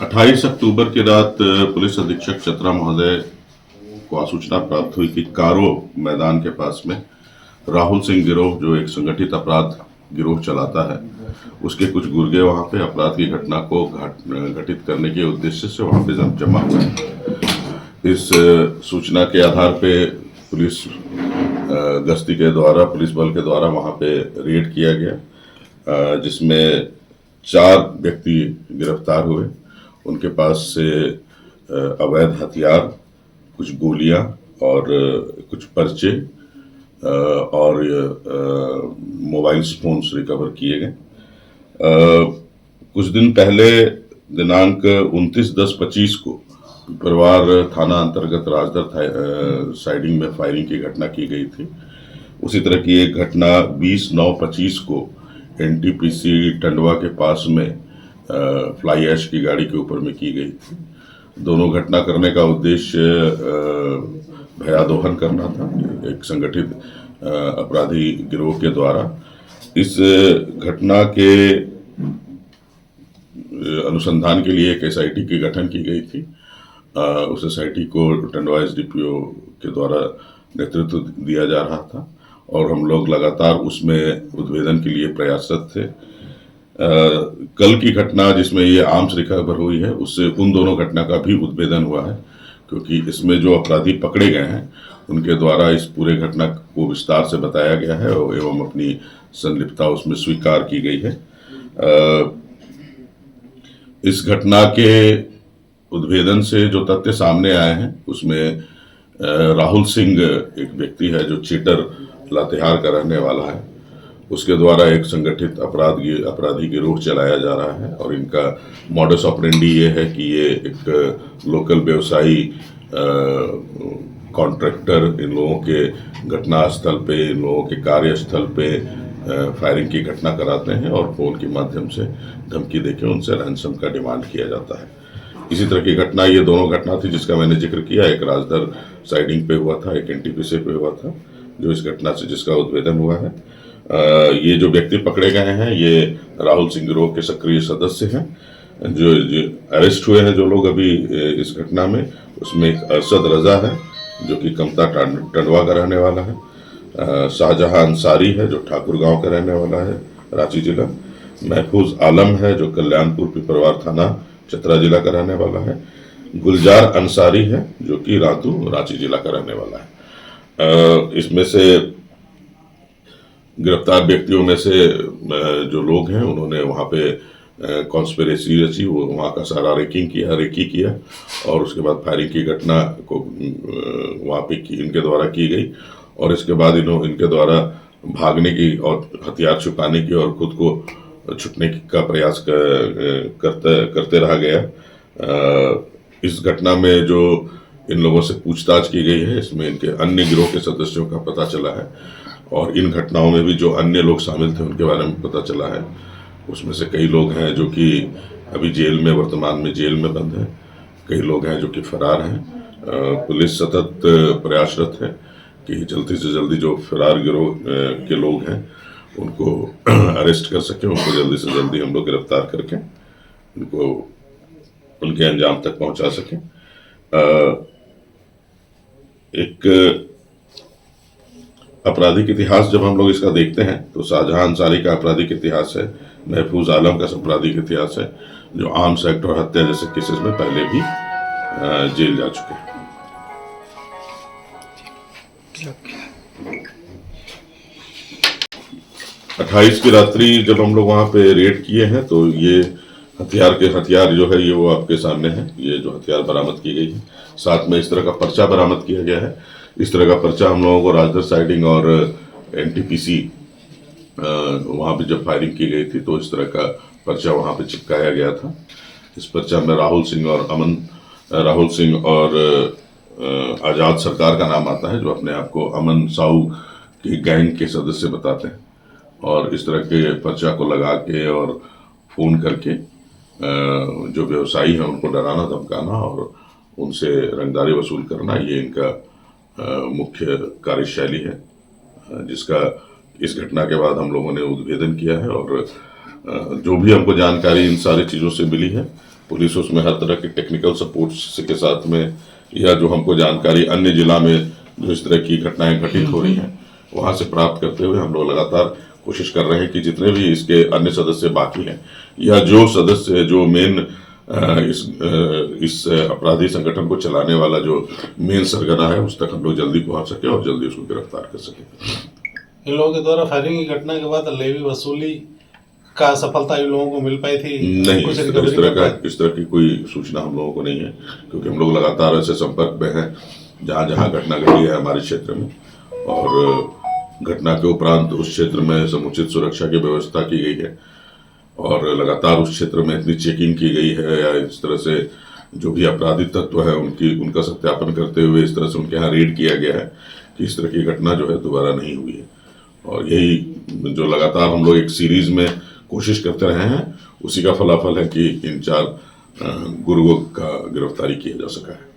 28 अक्टूबर की रात पुलिस अधीक्षक चतरा महोदय को सूचना प्राप्त हुई कि कारो मैदान के पास में राहुल सिंह गिरोह, जो एक संगठित अपराध गिरोह चलाता है, उसके कुछ गुर्गे वहां पे अपराध की घटना को घटित करने के उद्देश्य से वहां पे जमा हुए हैं। इस सूचना के आधार पे पुलिस गश्ती के द्वारा, पुलिस बल के द्वारा वहां पे रेड किया गया, जिसमें 4 व्यक्ति गिरफ्तार हुए। उनके पास से अवैध हथियार, कुछ गोलियां और कुछ पर्चे और मोबाइल फोन्स रिकवर किए गए। कुछ दिन पहले दिनांक 29/10/25 को परिवार थाना अंतर्गत राजदर साइडिंग में फायरिंग की घटना की गई थी। उसी तरह की एक घटना 20/9/25 को एनटीपीसी टंडवा के पास में फ्लाई ऐश की गाड़ी के ऊपर में की गई थी। दोनों घटना करने का उद्देश्य भयादोहन करना था, एक संगठित अपराधी गिरोह के द्वारा। इस घटना के अनुसंधान के लिए एक एसआईटी की गठन की गई थी। उस एसआईटी को टंडवा एसडीपीओ के द्वारा नेतृत्व दिया जा रहा था और हम लोग लगातार उसमें उद्भेदन के लिए प्रयासरत थे। कल की घटना जिसमें ये आर्म्स रिकवर हुई है, उससे उन दोनों घटना का भी उद्भेदन हुआ है, क्योंकि इसमें जो अपराधी पकड़े गए हैं उनके द्वारा इस पूरे घटना को विस्तार से बताया गया है एवं अपनी संलिप्तता उसमें स्वीकार की गई है। इस घटना के उद्भेदन से जो तथ्य सामने आए हैं उसमें राहुल सिंह एक व्यक्ति है जो चीटर लातेहार का रहने वाला है। उसके द्वारा एक संगठित अपराधी गिरोह चलाया जा रहा है और इनका मॉडस ऑपरेंडी ये है कि ये एक लोकल व्यवसायी कॉन्ट्रैक्टर इन लोगों के घटनास्थल पे, इन लोगों के कार्यस्थल पे फायरिंग की घटना कराते हैं और फोन के माध्यम से धमकी देके उनसे रैंसम का डिमांड किया जाता है। इसी तरह की घटना, ये दोनों घटना थी जिसका मैंने जिक्र किया। एक राजदर साइडिंग पे हुआ था, एक एनटीपीसी पे हुआ था, जो इस घटना से जिसका उद्भेदन हुआ है। ये जो व्यक्ति पकड़े गए हैं ये राहुल सिंह गिरोह के सक्रिय सदस्य हैं। जो अरेस्ट हुए हैं जो लोग अभी इस घटना में, उसमें एक अरशद रजा है जो कि कमता टंडवा का रहने वाला है, शाहजहां अंसारी है जो ठाकुर गांव का रहने वाला है, रांची जिला, महफूज आलम है जो कल्याणपुर पिपरवार थाना चतरा जिला का रहने वाला है, गुलजार अंसारी है जो कि रांची जिला का रहने वाला है। इसमें से गिरफ्तार व्यक्तियों में से जो लोग हैं उन्होंने वहाँ पे कॉन्स्पिरेसी रची, वो वहाँ का सारा रेकी किया और उसके बाद फायरिंग की घटना को वहाँ पे इनके द्वारा की गई और इसके बाद इनके द्वारा भागने की और हथियार छुपाने की और खुद को छुटने का प्रयास करते रहा गया। इस घटना में जो इन लोगों से पूछताछ की गई है इसमें इनके अन्य गिरोह के सदस्यों का पता चला है और इन घटनाओं में भी जो अन्य लोग शामिल थे उनके बारे में पता चला है। उसमें से कई लोग हैं जो कि अभी वर्तमान में जेल में बंद हैं, कई लोग हैं जो कि फरार हैं। पुलिस सतत प्रयासरत है कि जल्दी से जल्दी जो फरार गिरोह के लोग हैं उनको अरेस्ट कर सकें, उनको जल्दी से जल्दी हम लोग गिरफ्तार करके उनको उनके अंजाम तक पहुंचा सकें। एक आपराधिक इतिहास जब हम लोग इसका देखते हैं तो शाहजहां अंसारी का आपराधिक इतिहास है, महफूज आलम का आपराधिक इतिहास है जो आर्म्स एक्ट और हत्या जैसे केसेस में पहले भी जेल जा चुके हैं। 28 की रात्रि जब हम लोग वहां पे रेड किए हैं तो ये हथियार जो है ये वो आपके सामने है। ये जो हथियार बरामद की गई है, साथ में इस तरह का पर्चा बरामद किया गया है। इस तरह का पर्चा हम लोगों को राजदर साइडिंग और एनटीपीसी वहाँ पे जब फायरिंग की गई थी तो इस तरह का पर्चा वहाँ पे चिपकाया गया था। इस पर्चा में राहुल सिंह और आज़ाद सरकार का नाम आता है जो अपने आप को अमन साहू की गैंग के सदस्य बताते हैं और इस तरह के पर्चा को लगा के और फोन करके जो व्यवसायी हैं उनको डराना धमकाना और उनसे रंगदारी वसूल करना, ये इनका मुख्य कार्यशैली है, जिसका इस घटना के बाद हम लोगों ने उद्भेदन किया है और जो भी हमको जानकारी इन सारी चीज़ों से मिली है पुलिस उसमें हर तरह के टेक्निकल सपोर्ट के साथ में, या जो हमको जानकारी अन्य जिला में जो इस तरह की घटनाएं घटित हो रही हैं वहां से प्राप्त करते हुए हम लोग लगातार कोशिश कर रहे हैं कि जितने भी इसके अन्य सदस्य बाकी हैं, या जो सदस्य जो मेन इस अपराधी संगठन को चलाने वाला जो मेन सरगना है, उस तक हम लोग जल्दी पहुंच सके और जल्दी उसको गिरफ्तार कर सके। इन लोगों के द्वारा फायरिंग की घटना के बाद लेवी वसूली का सफलता इन लोगों को मिल पाई थी? नहीं, इस तरह की कोई सूचना हम लोगों को नहीं है, क्योंकि हम लोग लगातार ऐसे संपर्क में हैं जहां जहां घटना घटी है हमारे क्षेत्र में, और घटना के उपरांत उस क्षेत्र में समुचित सुरक्षा की व्यवस्था की गई है और लगातार उस क्षेत्र में इतनी चेकिंग की गई है, या इस तरह से जो भी आपराधिक तत्व है उनका सत्यापन करते हुए इस तरह से उनके यहाँ रेड किया गया है कि इस तरह की घटना जो है दोबारा नहीं हुई है। और यही जो लगातार हम लोग एक सीरीज में कोशिश करते रहे हैं, उसी का फलाफल है कि इन 4 गुरुओं का गिरफ्तारी किया जा सका है।